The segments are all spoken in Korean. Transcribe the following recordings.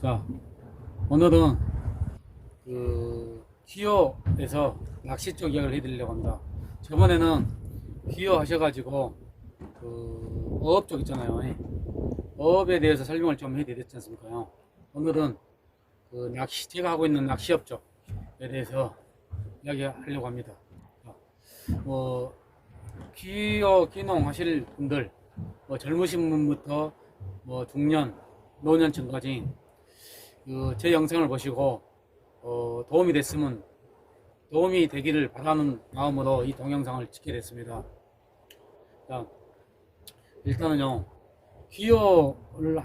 자, 오늘은 기어에서 낚시 쪽 이야기를 해드리려고 합니다. 저번에는 기어 하셔가지고 어업 쪽 있잖아요. 어업에 대해서 설명을 좀 해드렸지 않습니까? 오늘은 제가 하고 있는 낚시업 쪽에 대해서 이야기하려고 합니다. 기어 기농 하실 분들, 젊으신 분부터 중년, 노년층까지 제 영상을 보시고 도움이 되기를 바라는 마음으로 이 동영상을 찍게 됐습니다. 자, 일단은요, 기어를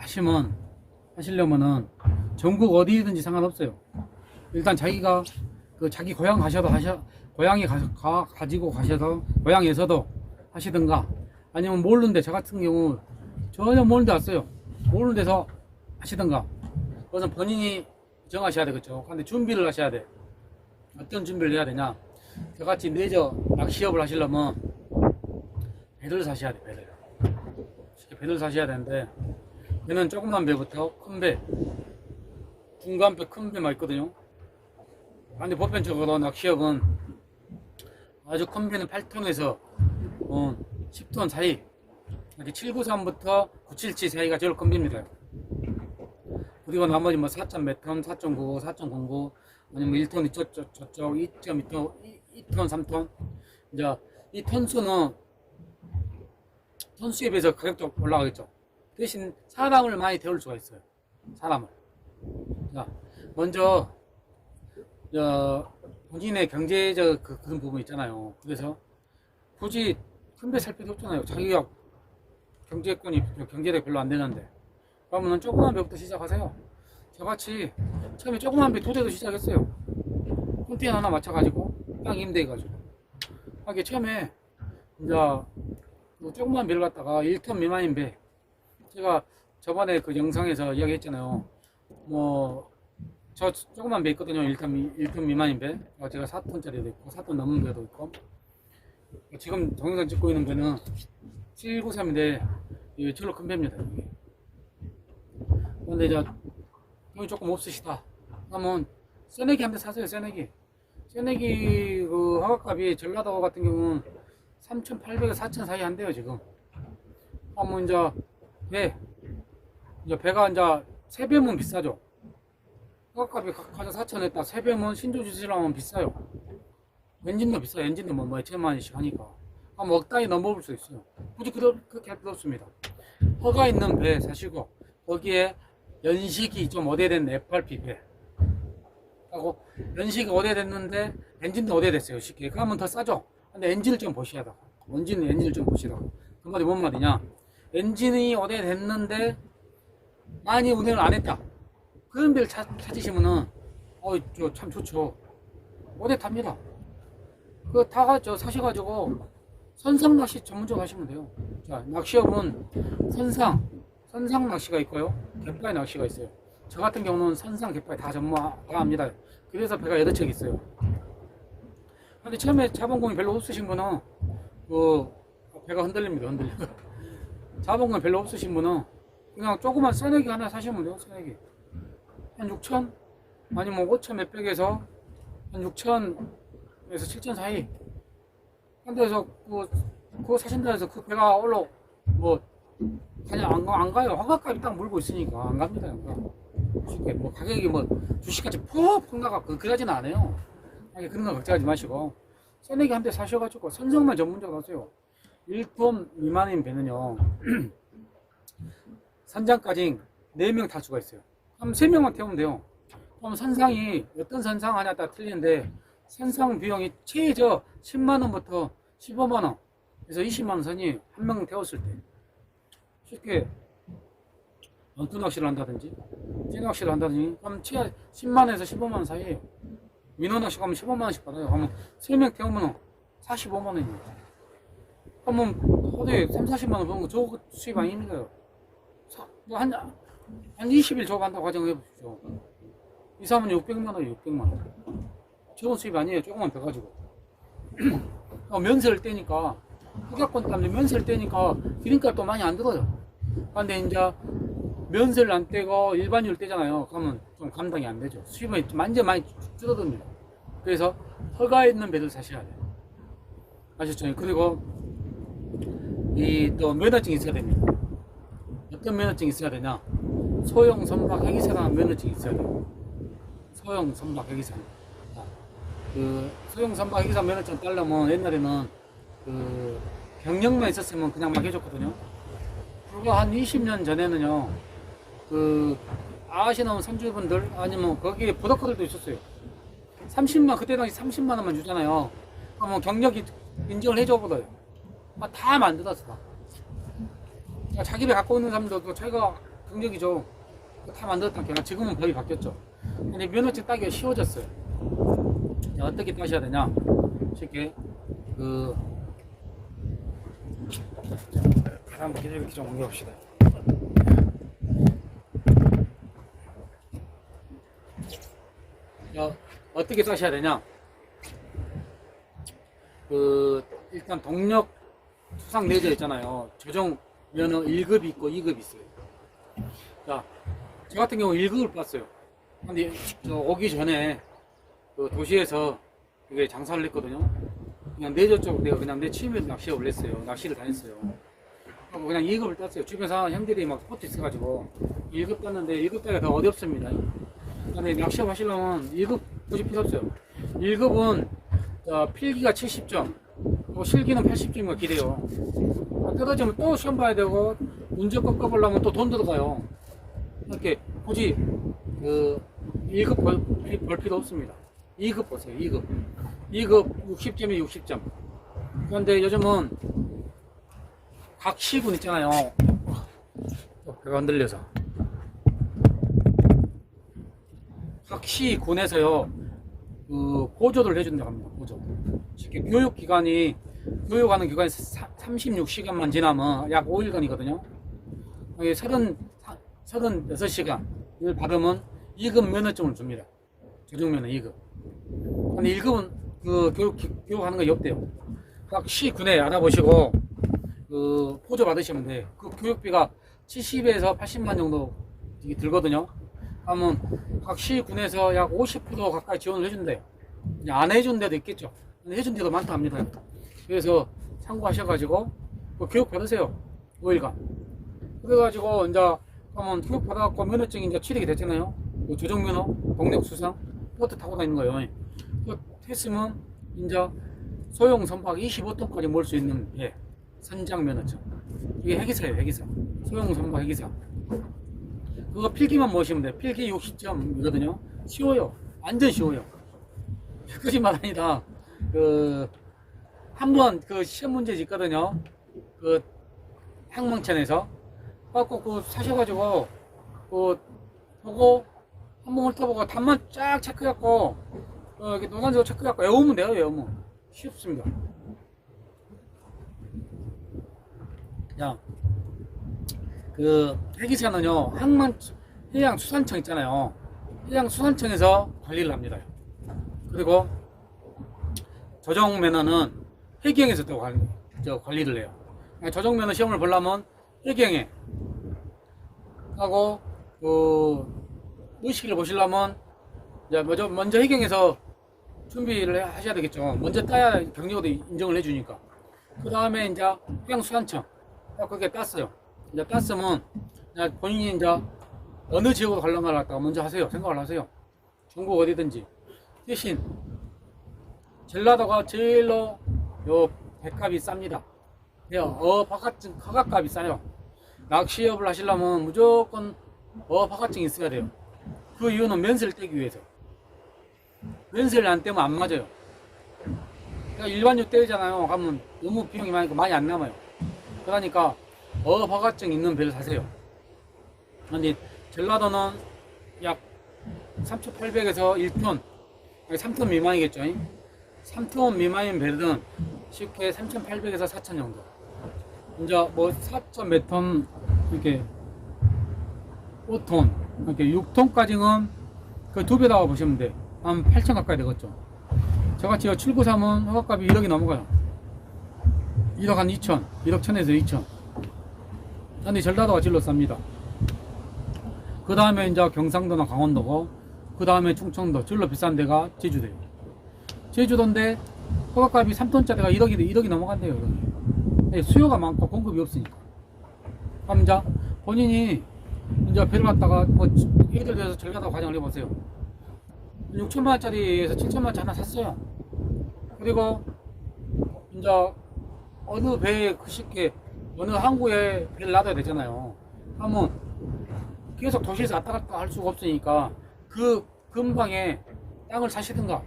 하시려면은 전국 어디든지 상관없어요. 일단 자기가 자기 고향 가지고 가셔도 고향에서도 하시든가, 아니면 모르는데, 저 같은 경우 전혀 모르는데 왔어요. 모르는 데서 하시든가, 그것은 본인이 정하셔야 되겠죠. 근데 준비를 하셔야 돼. 어떤 준비를 해야 되냐? 저같이 레저 낚시업을 하시려면 배를 사셔야 돼. 배를 사셔야 되는데, 배는 조그만 배부터 큰 배, 중간 배, 큰 배만 있거든요. 근데 보편적으로 낚시업은 아주 큰 배는 8톤에서 10톤 사이, 793부터 977 사이가 제일 큰 배입니다. 그리고 나머지 4점 몇 톤, 4.95, 4.09, 아니면 1톤 저쪽 2.2톤, 2톤, 3톤. 이제 이 톤수는 톤수에 비해서 가격도 올라가겠죠. 대신 사람을 많이 태울 수가 있어요. 사람을. 자, 먼저 본인의 경제적 그런 부분 있잖아요. 그래서 굳이 큰 배 살 필요 없잖아요. 자기가 경제력이 별로 안 되는데. 그러면 조그만 배부터 시작하세요. 저같이 처음에 조그만 배 2대도 시작했어요. 컨테이너 하나 맞춰가지고 딱 임대해가지고 하게. 처음에 이제 조그만 배를 갖다가 1톤 미만인 배, 제가 저번에 그 영상에서 이야기했잖아요. 저 조그만 배 있거든요. 1톤 미만인 배. 제가 4톤짜리도 있고 4톤 넘는 배도 있고, 지금 동영상 찍고 있는 배는 793인데 이게 제일 큰 배입니다. 이게. 근데 이제 돈이 조금 없으시다 하면 새내기 한 대 사세요. 새내기 화각값이 전라도 같은 경우는 3,800에서 4,000 사이 한대요 지금. 하면 이제 배가 이제 3배면 비싸죠. 화각값이 가장 4,000 했다. 3배면 신조 주시려면 비싸요. 엔진도 비싸요. 엔진도 2천만 원씩 하니까 한 억 단위 넘어볼 수 있어요. 굳이 그렇게 할 필요 없습니다. 허가 있는 배 사시고, 거기에 연식이 좀 오래된 F8P 배 하고, 연식이 오래됐는데 엔진도 오래됐어요. 쉽게 그러면 더 싸죠. 근데 엔진을 좀 보시다가, 엔진을 좀 보시다가, 그 말이 뭔 말이냐? 엔진이 오래됐는데 많이 운행을 안 했다, 그런 배를 찾으시면은 참 좋죠. 오래 탑니다. 사셔가지고 선상 낚시 전문적으로 하시면 돼요. 자, 낚시업은 선상 낚시가 있고요, 갯바위 낚시가 있어요. 저 같은 경우는 선상, 갯바위 다 전무합니다. 그래서 배가 여러 척 있어요. 근데 처음에 자본금이 별로 없으신 분은 배가 흔들립니다. 자본금이 별로 없으신 분은 그냥 조그만 새내기 하나 사시면 돼요. 새내기 한 6천, 아니면 5천 몇백에서 한 6천에서 7천 사이. 근데서 그거 사신다 해서 그 배가 그냥 안 가요. 화각값이 딱 물고 있으니까 안 갑니다. 쉽게 가격이 주식같이 푹 나가 그러지는 않아요. 그런 거 걱정하지 마시고 새내기 한 대 사셔가지고 선성만 전문적으로 하세요. 1톤 미만인 배는요, 선장까지 4명 탈 수가 있어요. 그럼 3명만 태우면 돼요. 그럼 선상이 어떤 선상 하냐에 따라 틀리는데, 선상 비용이 최저 10만원부터 15만원 에서 20만원 선이 한 명 태웠을 때. 쉽게 원투 낚시를 한다든지 찌낚시를 한다든지 그럼 최하 10만원에서 15만원 사이에요. 민어 낚시 가면 15만원씩 받아요. 그러면 3명 태우면 45만원입니다. 그러면 하루에 3,40만원 버는 거 저거 수입 아닙니까요? 한 20일 저거 한다고 가정해 보십시오. 2, 3년 600만원이에요. 600만원. 저건 수입 아니에요. 조금만 배가지고. 면세를 떼니까, 흑약권 때문에 면세를 떼니까 기름값도 많이 안 들어요. 근데 이제 면세를 안 떼고 일반유를 떼잖아요. 그러면 좀 감당이 안 되죠. 수입이 완전 많이 줄어듭니다. 그래서 허가 있는 배를 사셔야 돼요. 아셨죠? 그리고 이 또 면허증이 있어야 됩니다. 어떤 면허증이 있어야 되냐? 소형 선박 해기사라는 면허증이 있어야 돼요. 소형 선박 해기사. 그 소형 선박 해기사 면허증 따려면 옛날에는 그 경력만 있었으면 그냥 막 해줬거든요. 그리고 한 20년 전에는요, 그 아시는 선주분들 아니면 거기에 부덕커들도 있었어요. 30만, 그때 당시 30만 원만 주잖아요. 그러면 경력이 인정을 해줘버려요. 다 만들었어. 그러니까 자기 배 갖고 있는 사람들도 자기가 경력이죠. 다 만들었다니까. 지금은 법이 바뀌었죠. 근데 면허증 따기가 쉬워졌어요. 어떻게 따셔야 되냐? 쉽게 그 한번 기다리기 좀 옮겨봅시다. 어떻게 따셔야 되냐? 그 일단 동력 수상 내재 있잖아요. 조정 면허 1급이 있고 2급이 있어요. 자, 저 같은 경우 1급을 땄어요. 근데 저 오기 전에 그 도시에서 이게 장사를 했거든요. 그냥 내저 쪽 내가 그냥 내 취미로 낚시에 올렸어요. 낚시를 다녔어요. 그리고 그냥 2급을 땄어요. 주변에서 형들이 막 스포츠 있어가지고 1급 땄는데 1급 따기가 더 어렵습니다. 근데 낚시업 하시려면 1급 굳이 필요 없어요. 1급은 필기가 70점, 실기는 80점이면 기대요. 떨어지면 또 시험 봐야 되고, 문제 꺾어보려면 또 돈 들어가요. 이렇게 굳이 그 1급 볼 필요 없습니다. 2급 보세요. 2급 60점이 60점. 그런데 요즘은 각 시군 있잖아요. 배가 흔들려서 각 시군에서요 그 보조를 해준다고 합니다. 보조. 쉽게 교육기간이 교육하는 기간이 36시간만 지나면 약 5일간이거든요. 36시간을 받으면 2급 면허증을 줍니다. 조정면허 2급. 근데 1급은 그 교육하는 거 없대요. 각 시군에 알아보시고 그 보조 받으시면 돼. 그 교육비가 70에서 80만 정도 들거든요. 그러면 각 시군에서 약 50% 가까이 지원을 해준대요. 안 해준 데도 있겠죠. 해준 데도 많다 합니다. 그래서 참고하셔가지고 그 교육 받으세요. 5일간. 그래가지고 이제 그러면 교육 받아갖고 면허증이 이제 취득이 됐잖아요. 그 조정면허, 동력 수상, 보트 타고 다니는 거예요. 그 했으면 이제 소형 선박 25톤까지 몰 수 있는 배 선장 면허증. 이게 해기사예요, 해기사. 소형 선박 해기사. 그거 필기만 모시면 돼요. 필기 60점이거든요. 쉬워요. 완전 쉬워요. 거짓말 아니다. 한번 그 시험 문제지 있거든요. 그 항공천에서. 그 사셔가지고, 보고, 한번 훑어보고, 답만 쫙 체크해갖고, 이렇게 노란색으로 체크해갖고, 외우면 돼요, 외우면. 쉽습니다. 자, 그 해기사는요 해양수산청 있잖아요. 해양수산청에서 관리를 합니다. 그리고 조정면허는 해경에서 또 관리를 해요. 조정면허 시험을 보려면 해경에 하고 의식을 보시려면 먼저 해경에서 준비를 하셔야 되겠죠. 먼저 따야 경력도 인정을 해주니까. 그 다음에 이제 해양수산청 그렇게 땄어요. 이제 땄으면 본인이 이제 어느 지역으로 가려고 할까 먼저 하세요. 생각을 하세요. 전국 어디든지. 대신 젤라도가 제일로 요 배값이 쌉니다. 허가값이 싸요. 낚시업을 하시려면 무조건 허가증이 있어야 돼요. 그 이유는 면세를 떼기 위해서. 면세를 안 떼면 안 맞아요. 그러니까 일반유 떼잖아요. 가면 너무 비용이 많이 안 남아요. 그러니까 허가증 있는 배를 사세요. 근데 젤라도는 약 3,800에서 1톤, 3톤 미만이겠죠. 3톤 미만인 배들은 쉽게 3,800에서 4,000 정도. 이제 뭐 4천 몇 톤, 이렇게 5톤, 이렇게 6톤까지는 그 두 배다고 보시면 돼. 한 8,000 가까이 되겠죠. 저같이 793은 허가값이 1억이 넘어가요. 1억 한 2천, 1억 1,000에서 2천. 근데 젤라도가 질러 쌉니다. 그 다음에 이제 경상도나 강원도고, 그 다음에 충청도, 제일로 비싼 데가 제주도예요. 제주도인데 허가값이 3톤짜리가 1억이 넘어간대요. 1억이. 수요가 많고 공급이 없으니까. 그럼 이제 본인이 이제 배를 갖다가 뭐 예를 들어서 절가다 과정을 해보세요. 6천만 원짜리에서 7천만 원짜리 하나 샀어요. 그리고 이제 어느 배에 쉽게 어느 항구에 배를 놔둬야 되잖아요. 하면 계속 도시에서 왔다 갔다 할 수가 없으니까 그 근방에 땅을 사시든가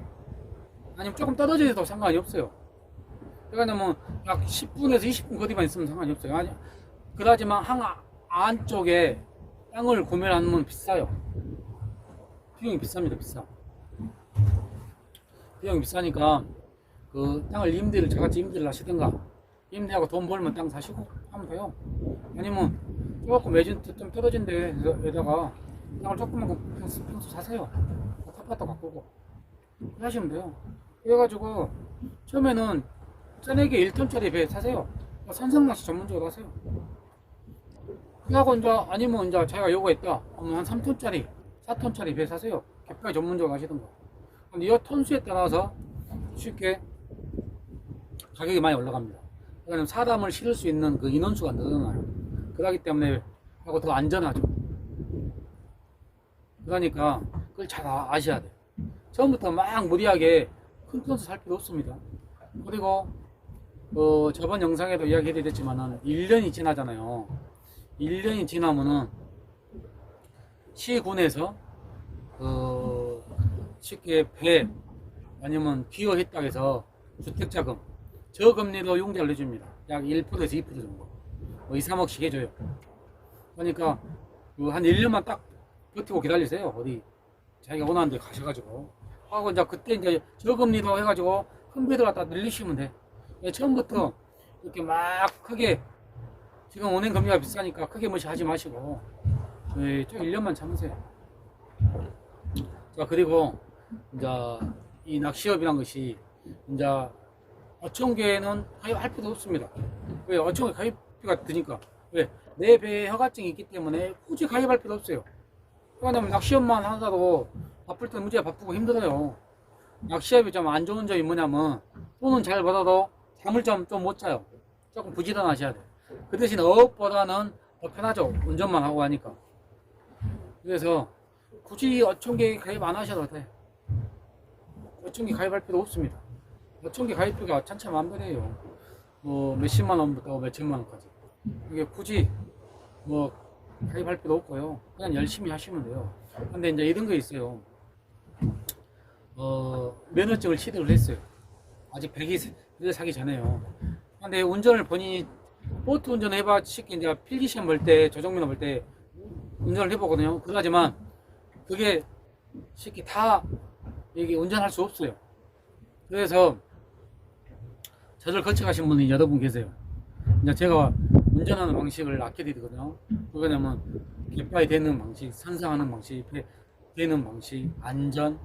아니면 조금 떨어져 있어도 상관이 없어요. 그러니까 뭐 약 10분에서 20분 거리만 있으면 상관이 없어요. 아니, 그러지만 항 안쪽에 땅을 구매를 하면 비싸요. 비용이 비쌉니다. 비싸. 비용이 비싸니까 그 땅을 임대를 저같이 임대를 하시든가 임대하고 돈 벌면 땅 사시고 하면 돼요. 아니면 조금 외진 좀 떨어진 데에다가 땅을 조금만 평수 사세요. 아파트 바꾸고 하시면 돼요. 그래가지고 처음에는 짜내기 1톤짜리 배 사세요. 산성낚시 전문적으로 하세요. 그러고 이제 아니면 이제 자기가 요거 있다 하면 한 3톤짜리 4톤짜리 배 사세요. 갯바위 전문적으로 하시던가. 근데 이 톤수에 따라서 쉽게 가격이 많이 올라갑니다. 그러니까 사람을 실을 수 있는 그 인원수가 늘어나요. 그러기 때문에 하고 더 안전하죠. 그러니까 그걸 잘 아셔야 돼요. 처음부터 막 무리하게 큰 톤수 살 필요 없습니다. 그리고 저번 영상에도 이야기해드렸지만은 1년이 지나잖아요. 1년이 지나면은 시군에서 쉽게 배 아니면 기여했다 해서 주택자금 저금리로 융자를 해줍니다. 약 1%에서 2% 정도 2, 3억씩 해줘요. 그러니까 한 1년만 딱 버티고 기다리세요. 어디 자기가 원하는 데 가셔가지고 하고 이제 그때 이제 저금리로 해가지고 큰 배들 갖다 늘리시면 돼. 처음부터 이렇게 막 크게 지금 은행 금리가 비싸니까 크게 무시하지 마시고 좀 1년만 참으세요. 자, 그리고 이제 이 낚시업이란 것이 이제 어촌계에는 가입할 필요 없습니다. 왜? 어촌계 가입비가 드니까. 왜? 내 배에 허가증이 있기 때문에 굳이 가입할 필요 없어요. 왜냐면 낚시업만 하다도 바쁠 때 문제가 바쁘고 힘들어요. 낚시업이 좀 안 좋은 점이 뭐냐면 돈은 잘 벌어도 잠을 좀 못 자요. 조금 부지런하셔야 돼요. 그 대신 어업보다는 더 편하죠. 운전만 하고 하니까. 그래서 굳이 어촌계 가입 안 하셔도 돼. 어촌계 가입할 필요 없습니다. 어촌계 가입비가 천차만별이에요. 뭐 몇십만 원부터 몇천만 원까지. 이게 굳이 뭐 가입할 필요 없고요. 그냥 열심히 하시면 돼요. 근데 이제 이런 거 있어요. 면허증을 취득을 했어요. 아직 100일 사기 전에요. 근데 운전을 본인이 보트 운전을 해봐 쉽게 이제 필기 시험 볼 때 조정면허 볼 때 운전을 해보거든요. 그러지만 그게 쉽게 다 이게 운전할 수 없어요. 그래서 저를 거쳐가신 분이 여러 분 계세요. 이제 제가 운전하는 방식을 아껴드리거든요. 그거냐면 갯바위 되는 방식, 선상하는 방식, 되는 방식, 안전.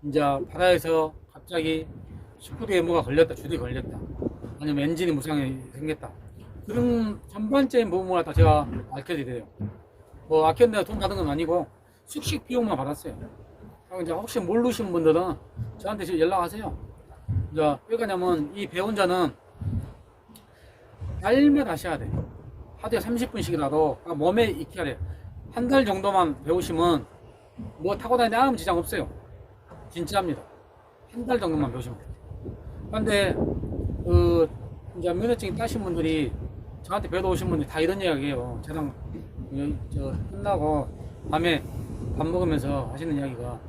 이제 바다에서 갑자기 슈퍼드에 뭐가 걸렸다, 줄이 걸렸다, 아니면 엔진이 무상이 생겼다. 그런 전반적인 부분을 다 제가 알려드려요. 뭐 아꼈는데 돈 받은 건 아니고 숙식 비용만 받았어요. 그리고 이제 혹시 모르시는 분들은 저한테 지금 연락하세요. 이제 왜 그러냐면 이 배운자는 날마다 하셔야 돼. 하루에 30분씩이라도 몸에 익혀야 돼. 한 달 정도만 배우시면 뭐 타고 다니는데 아무 지장 없어요. 진짜입니다. 한 달 정도만 배우시면 돼요. 근데 이제 면허증 따신 분들이 저한테 배우러 오신 분들이 다 이런 이야기예요. 저랑 끝나고 밤에 밥 먹으면서 하시는 이야기가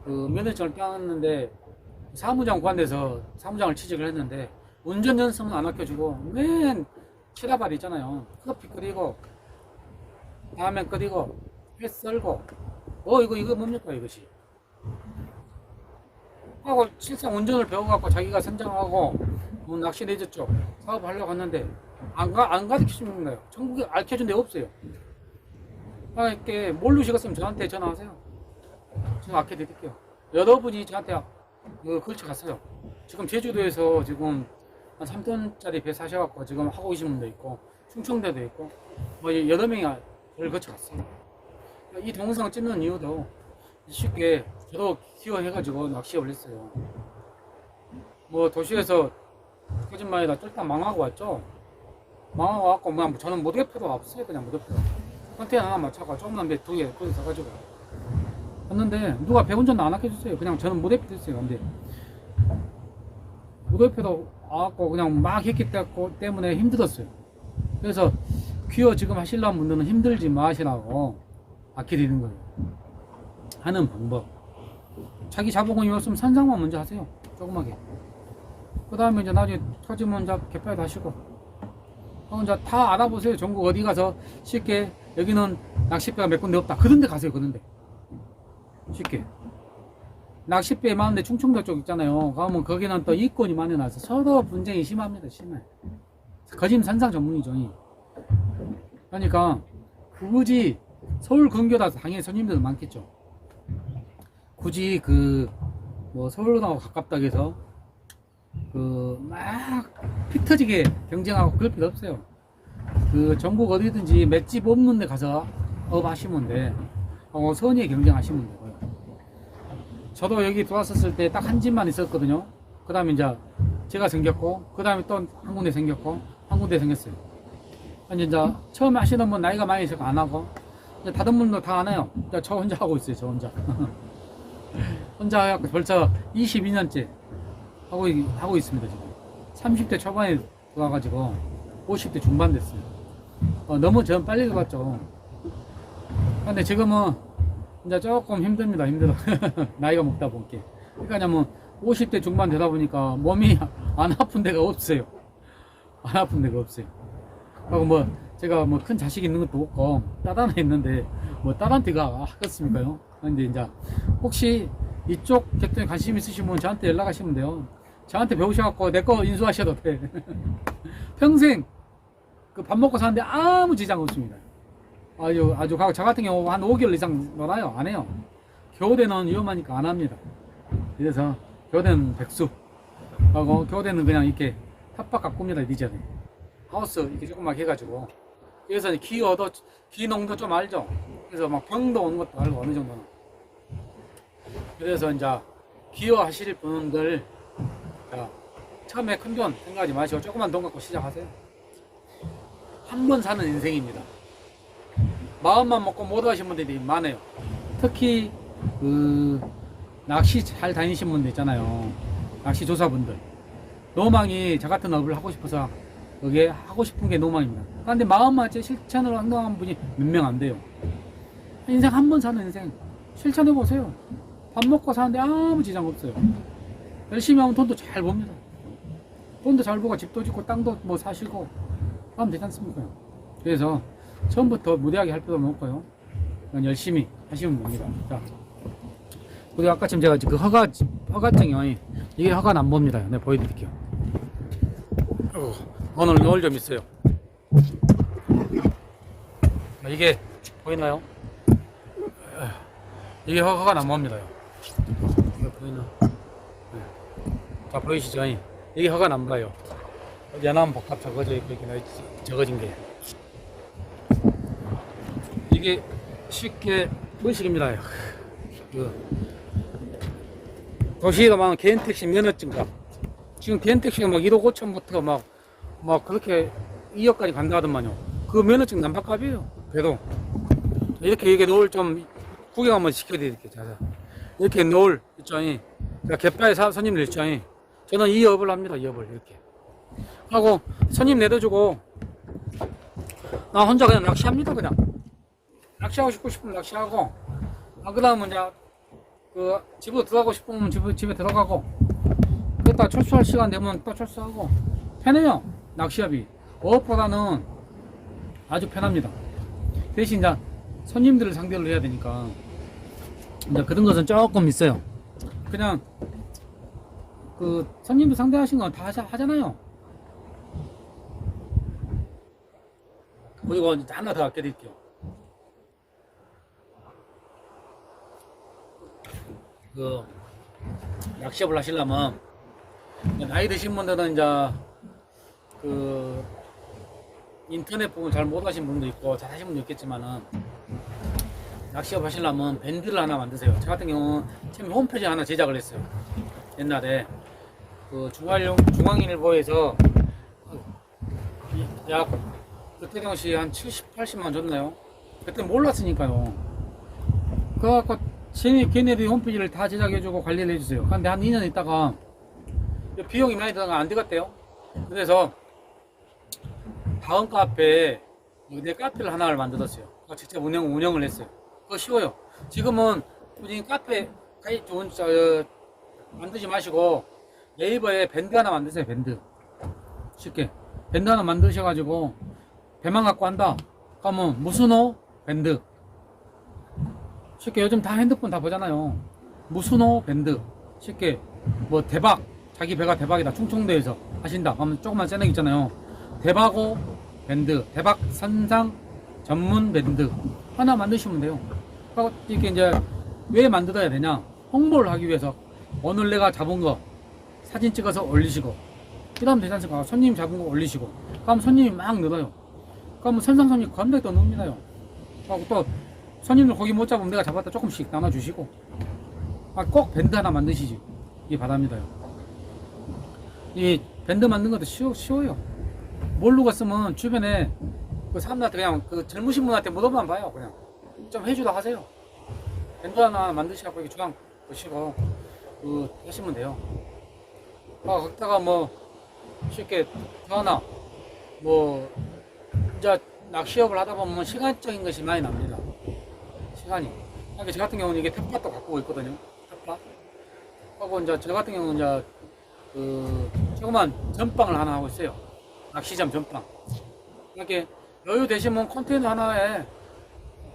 면허증을 따왔는데 사무장 구한데서 사무장을 취직을 했는데 운전 연습은 안 아껴주고 맨 치라발 있잖아요. 커피 끓이고 라면 끓이고 회 썰고 이거 뭡니까 이것이 하고 실상 운전을 배워갖고 자기가 선장하고 낚시 내줬죠. 사업하려고 했는데 안 가르쳐주는 거예요. 전국에 알려준 데 없어요. 이렇게 모르시겠으면 저한테 전화하세요. 제가 알려드릴게요. 여러분이 저한테 걸쳐 갔어요. 지금 제주도에서 지금 한 3톤짜리 배 사셔갖고 지금 하고 계신 분도 있고 충청도도 있고 뭐 여러 명이 저를 거쳐 갔어요. 이 동영상을 찍는 이유도 쉽게 저도 기여해가지고 낚시업을 했어요. 뭐 도시에서 거짓말이다 쫄딱 망하고 왔죠. 망하고 왔고 뭐 저는 모래표도 없어요. 그냥 모래표 컨테이너 하나 맞춰가 조그만 배 2개 거기 사가지고 왔는데 누가 배운전도 안 아껴줬어요. 그냥 저는 모래표 했어요. 근데 모래표도 와갖고 그냥 막 했기 때문에 힘들었어요. 그래서 귀여 지금 하시려는 분들은 힘들지 마시라고 아끼리는 거예요. 하는 방법. 자기 자본금이 없으면 산상만 먼저 하세요. 조그맣게. 그 다음에 이제 나중에 터지면 이제 개파도 하시고. 이제 다 알아보세요. 전국 어디 가서 쉽게 여기는 낚싯배가 몇 군데 없다. 그런 데 가세요. 그런 데. 쉽게. 낚싯배 많은데 충청도 쪽 있잖아요. 가면 거기는 또 이권이 많이 나서 서로 분쟁이 심합니다. 심해. 거짓 산상 전문이죠. 그러니까 굳이 서울 근교다 당연히 손님들 많겠죠. 굳이 뭐 서울하고 가깝다 해서 막 피 터지게 경쟁하고 그럴 필요 없어요. 전국 어디든지 맷집 없는 데 가서 업 하시면 돼. 선의에 경쟁하시면 되고요. 저도 여기 들어왔었을 때 딱 한 집만 있었거든요. 그 다음에 이제 제가 생겼고, 그 다음에 또 한 군데 생겼고, 한 군데 생겼어요. 이제 처음에 하시는 분 나이가 많이 있어서 안 하고, 이제 다른 분도 다 안 해요. 저 혼자 하고 있어요. 저 혼자. 혼자 해갖고 벌써 22년째 하고 있습니다. 지금 30대 초반에 들어와가지고 50대 중반 됐어요. 너무 전 빨리 들어갔죠. 근데 지금은 이제 조금 힘듭니다. 힘들어. 나이가 먹다 보니까. 그러니까 뭐 50대 중반 되다 보니까 몸이 안 아픈 데가 없어요. 안 아픈 데가 없어요. 하고 뭐 제가 뭐 큰 자식 있는 것도 없고 딸 하나 있는데 뭐 딸한테가 하겠습니까요? 근데 이제 혹시 이쪽 계통에 관심 있으시면 저한테 연락하시면 돼요. 저한테 배우셔갖고 내 거 인수하셔도 돼. 평생 밥 먹고 사는데 아무 지장 없습니다. 아주 저 같은 경우 한 5개월 이상 놀아요. 안 해요. 교대는 위험하니까 안 합니다. 그래서 교대는 백수 하고 교대는 그냥 이렇게 탑박 가꿉니다. 리전에 하우스 이렇게 조금만 해가지고. 그래서 기 농도 좀 알죠. 그래서 막 병도 오는 것도 알고 어느 정도는. 그래서 이제 기여 하실 분들 처음에 큰 돈 생각하지 마시고 조그만 돈 갖고 시작하세요. 한 번 사는 인생입니다. 마음만 먹고 못 하신 분들이 많아요. 특히 낚시 잘 다니신 분들 있잖아요. 낚시 조사분들. 노망이 저 같은 업을 하고 싶어서 그게 하고 싶은 게 노망입니다. 그런데 마음만 실천으로 행동한 분이 몇 명 안 돼요. 인생 한 번 사는 인생 실천해 보세요. 밥 먹고 사는데 아무 지장 없어요. 열심히 하면 돈도 잘 봅니다. 돈도 잘 벌고 집도 짓고 땅도 뭐 사시고 하면 되지 않습니까? 그래서 처음부터 무리하게 할 필요는 없고요. 그냥 열심히 하시면 됩니다. 자, 그리고 아까 지금 제가 그 허가증이 이게 허가는 안 봅니다. 내가 보여드릴게요. 오늘 노을 좀 있어요. 이게 보이나요? 이게 허가는 안 봅니다. 이거 보이나? 자, 보이시죠? 이게 허가는 안 봐요. 연암 복합 적어져 있고 이렇게 적어진 게 이게 쉽게 물식입니다. 도시에 가면 개인 택시 면허증값 지금 개인 택시가 막 1억 5천부터 막 그렇게 2억까지 간다 하더만요. 그 면허증 난방값이에요. 그래도 이렇게 노을 좀 구경 한번 시켜드릴게요. 자, 이렇게 노을 있죠. 갯바에 손님들 있죠. 저는 이 업을 합니다. 이 업을 이렇게 하고 손님 내려주고 나 혼자 그냥 낚시합니다. 그냥 낚시하고 싶으면 낚시하고 그 다음은 이제 집으로 들어가고 싶으면 집에 들어가고 그랬다 철수할 시간 되면 또 철수하고 편해요. 낚시업이 어업보다는 아주 편합니다. 대신 이제 손님들을 상대로 해야 되니까 이제 그런 것은 조금 있어요. 그냥 손님들 상대하시는 건 다 하잖아요. 그리고 이제 하나 더 아껴드릴게요. 낚시업을 하시려면 나이 드신 분들은 이제 인터넷 보면 잘 못하신 분도 있고 잘 하신 분도 있겠지만은 낚시업 하시려면 밴드를 하나 만드세요. 저 같은 경우는 처음에 홈페이지 하나 제작을 했어요. 옛날에 그 중앙일보에서 약 그때 당시 한 70, 80만 줬나요? 그때 몰랐으니까요. 그래갖고 걔네들이 홈페이지를 다 제작해주고 관리를 해주세요. 근데 한 2년 있다가 비용이 많이 들어가 안 되겠대요. 그래서 다음 카페에 내 카페를 하나를 만들었어요. 직접 운영을 했어요. 그거 쉬워요. 지금은 굳이 카페 가입 좋은 만들지 마시고 네이버에 밴드 하나 만드세요. 밴드 쉽게 밴드 하나 만드셔가지고 배만 갖고 한다. 그러면 무슨호 밴드 쉽게 요즘 다 핸드폰 다 보잖아요. 무슨호 밴드 쉽게 뭐 대박 자기 배가 대박이다 충청도에서 하신다. 그러면 조그만 sänek 있잖아요. 대박호 밴드 대박 선상 전문 밴드 하나 만드시면 돼요. 이렇게 이제 왜 만들어야 되냐? 홍보를 하기 위해서 오늘 내가 잡은 거 사진 찍어서 올리시고 그다음 되지 않습니까? 손님 잡은 거 올리시고 그럼 손님이 막 늘어요. 그럼 선상 손님 겁나게 또 늡니다요. 하고 또 손님들 고기 못 잡으면 내가 잡았다 조금씩 나눠주시고 꼭 밴드 하나 만드시지 이 바랍니다요. 이 밴드 만드는 것도 쉬워요. 모르고 쓰면 주변에 그 사람들한테 그냥 그 젊으신 분한테 물어보면 봐요. 그냥 좀 해주라 하세요. 밴드 하나 만드시라고 이렇게 주강 보시고 하시면 돼요. 거기다가 뭐 쉽게 전화 뭐 이제 낚시업을 하다 보면 시간적인 것이 많이 납니다. 시간이. 그러니까 저 같은 경우는 이게 텃밭도 갖고 있거든요. 텃밭. 하고 이제 저 같은 경우는 이제 그 조그만 전방을 하나 하고 있어요. 낚시점 전방. 이렇게 여유 되시면 컨테이너 하나에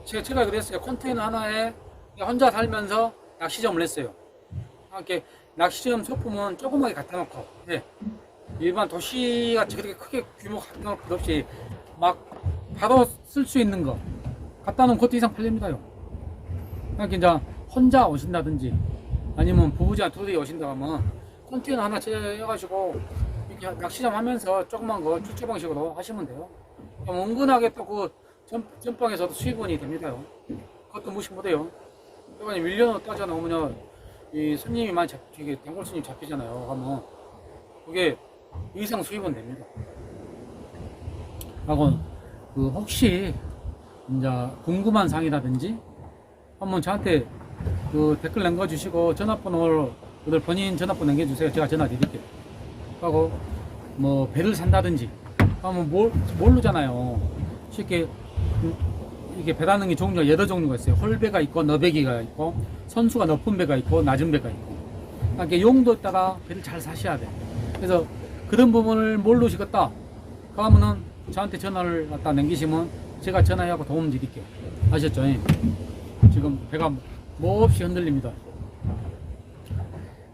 제가 그랬어요. 컨테이너 하나에 혼자 살면서 낚시점을 했어요. 이렇게 낚시점 소품은 조그맣게 갖다 놓고 네. 일반 도시같이 그렇게 크게 규모 갖다 놓을 필요 없이 막 바로 쓸 수 있는 거 갖다 놓으면 그것도 이상 팔립니다요. 그러니까 이제 혼자 오신다든지 아니면 부부자 둘이 오신다 하면 컨테이너 하나 채워가지고 이렇게 낚시점 하면서 조그만 거 출처 방식으로 하시면 돼요. 그럼 은근하게 또 그 전방에서도 수입원이 됩니다요. 그것도 무시 못해요. 그러니까 밀려노 따져 나오면 이 손님이 많이 잡히게 단골 손님 잡히잖아요. 하면 그게 이상 수입은 됩니다. 하고 그 혹시 이제 궁금한 사항이라든지 한번 저한테 그 댓글 남겨주시고 전화번호를 오늘 본인 전화번호 남겨주세요. 제가 전화 드릴게요. 하고 뭐 배를 산다든지 하면 모르잖아요. 쉽게 이게 배라는 게 종류가 여러 종류가 있어요. 홀배가 있고 너배기가 있고 선수가 높은 배가 있고 낮은 배가 있고 그러니까 용도에 따라 배를 잘 사셔야 돼. 그래서 그런 부분을 모르시겠다 그러면은 저한테 전화를 갖다 남기시면 제가 전화하고 도움 드릴게요. 아셨죠? 지금 배가 몹시 흔들립니다.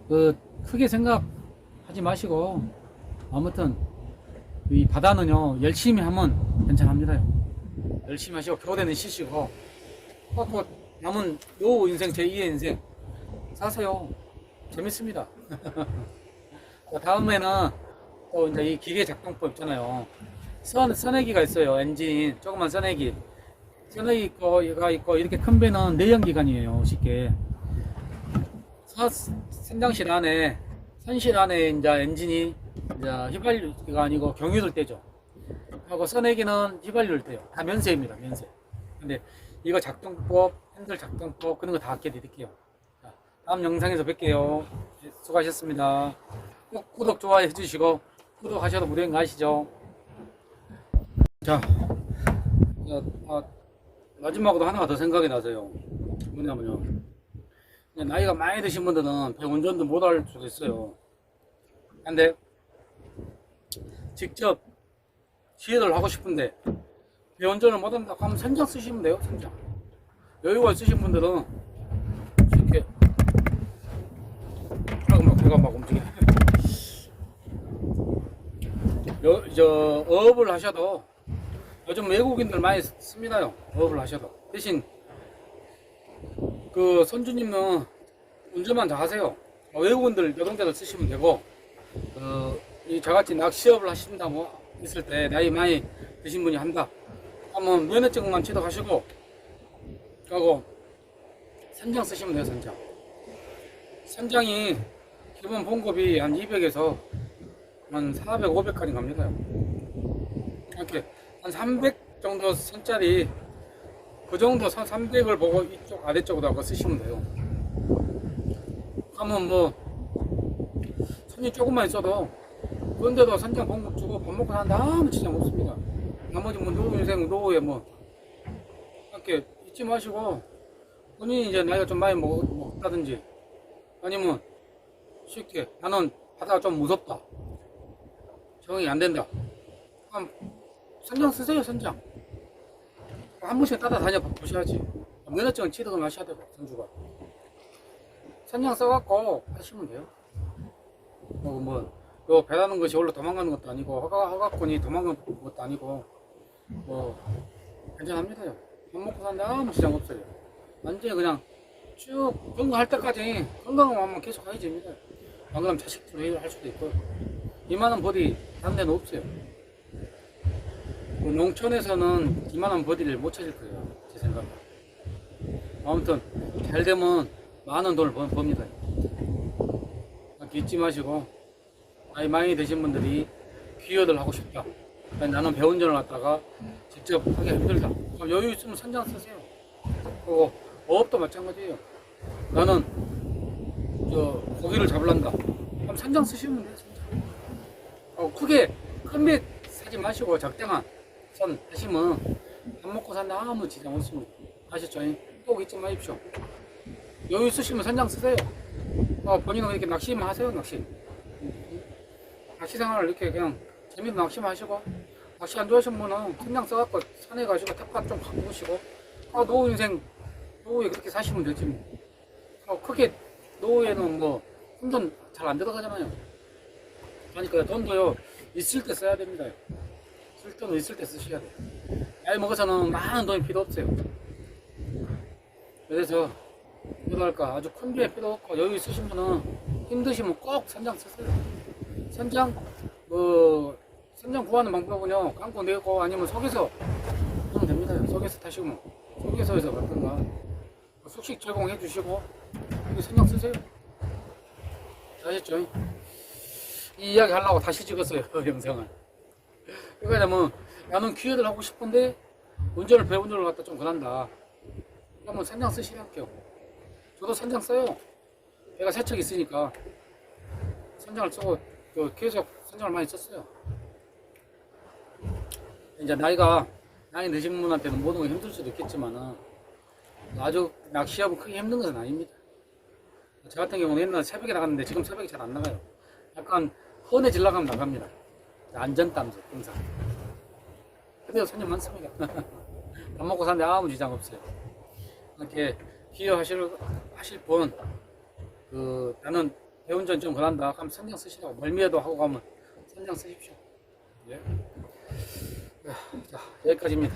그 크게 생각하지 마시고 아무튼 이 바다는요 열심히 하면 괜찮합니다요. 열심히 하시고 교대는 쉬시고 또 남은 노후 인생 제2의 인생 사세요. 재밌습니다. 다음에는 또 이제 이 기계 작동법 있잖아요. 써내기가 있어요. 엔진 조그만 써내기가 있고 이렇게 큰 배는 내연기관이에요. 쉽게 선장실 안에 선실 안에 이제 엔진이 이제 휘발유가 아니고 경유를 떼죠. 하고 써내기는 휘발유를 떼요. 다 면세입니다. 면세. 근데 이거 작동법, 핸들 작동법 그런 거 다 알려 드릴게요. 다음 영상에서 뵐게요. 수고하셨습니다. 꼭 구독, 좋아요 해주시고 구독하셔도 무료인 거 아시죠? 자, 마지막으로 하나가 더 생각이 나서요. 뭐냐면요. 나이가 많이 드신 분들은 배 운전도 못 할 수도 있어요. 근데 직접 지혜를 하고 싶은데 배 운전을 못 한다고 하면 선장 쓰시면 돼요. 선장. 여유가 있으신 분들은 쉽게 배가 막 움직여. 어업을 하셔도 요즘 외국인들 많이 씁니다요. 어업을 하셔도 대신 그 선주님은 운전만 다 하세요. 외국인들 노동자들 쓰시면 되고 저같이 낚시업을 하신다 뭐 있을 때 나이 많이 드신 분이 한다 하면 면허증만 취득하시고 그리고 선장 쓰시면 돼요. 선장. 선장이 기본 봉급이 한 200에서 한 400, 500까지 갑니다. 이렇게 한 300 정도 선짜리 그 정도 300을 보고 이쪽 아래쪽으로 쓰시면 돼요. 하면 뭐 손이 조금만 있어도 그런데도 선장 봉급 주고 밥 먹고 난 아무 지장 없습니다. 나머지 뭐 노후 인생 노후에 뭐 이렇게 잊지 마시고 본인이 이제 나이가 좀 많이 먹었다든지 아니면 쉽게 나는 바다가 좀 무섭다, 적응이 안 된다, 그럼 선장 쓰세요. 선장 한 번씩 따라다녀 보셔야지. 면허증은 취득을 하셔야 되고 선주가 선장 써갖고 하시면 돼요. 요 배라는 것이 원래 도망가는 것도 아니고 허가권이 도망가는 것도 아니고 뭐 괜찮합니다요. 밥 먹고 사는데 아무 지장 없어요. 완전히 그냥 쭉 건강할 때까지 건강만 계속 가야지 됩니다. 안 그러면 자식들로 할 수도 있고 이만한 버디 다른 데는 없어요. 농촌에서는 이만한 버디를 못 찾을 거예요. 제 생각에. 아무튼 잘 되면 많은 돈을 법니다. 잊지 마시고 나이 많이 드신 분들이 기여를 하고 싶다, 나는 배운전을 갖다가 직접 하기 힘들다, 그럼 여유 있으면 선장 쓰세요. 그리고 어업도 마찬가지예요. 나는 고기를 잡으란다, 그럼 선장 쓰시면 돼요. 선장. 크게 큰 배 사지 마시고 적당한 선 하시면 밥 먹고 산다 아무 지장 없습니다. 아셨죠? 꼭 잊지 마십시오. 여유 있으시면 선장 쓰세요. 본인은 이렇게 낚시만 하세요. 낚시 생활을 이렇게 그냥 재밌는 낚시만 하시고, 낚시 안 좋아하시는 분은 선장 써갖고 산에 가시고 탭밥 좀 바꾸시고 노후 인생 노후에 그렇게 사시면 되지 뭐. 크게 노후에는 뭐 돈도 잘 안 들어가잖아요. 그러니까 돈도요 있을 때 써야 됩니다. 쓸 돈은 있을 때 쓰셔야 돼요. 나이 먹어서는 많은 돈이 필요 없어요. 그래서 뭐랄까 아주 큰 게 필요 없고 여유 있으시면은 힘드시면 꼭 선장 쓰세요. 선장 선장 구하는 방법은요, 깡고 내고 아니면 속에서 하면 됩니다. 속에서 타시고 속에서에서 갔던가 숙식 제공해 주시고 여기 선장 쓰세요. 아셨죠? 이 이야기 하려고 다시 찍었어요. 영상을. 그러니까 뭐 나는 기회를 하고 싶은데 운전을 배운전을 갖다 좀 그런다, 그러면 선장 쓰시라고요. 저도 선장 써요. 제가 세척 있으니까 선장을 쓰고 계속 선장을 많이 썼어요. 이제 나이 드신 분한테는 모든 게 힘들 수도 있겠지만은 아주 낚시하면 크게 힘든 것은 아닙니다. 저 같은 경우는 옛날에 새벽에 나갔는데 지금 새벽에 잘 안 나가요. 약간 헌해질라 가면 나갑니다. 안전땀도 항상. 근데 손님 많습니다. 밥 먹고 사는데 아무 지장 없어요. 이렇게 기여하실 분, 나는 배운전 좀 그런다 하면 선장 쓰시라고. 멀미에도 하고 가면 선장 쓰십시오. 예. 자, 여기까지입니다.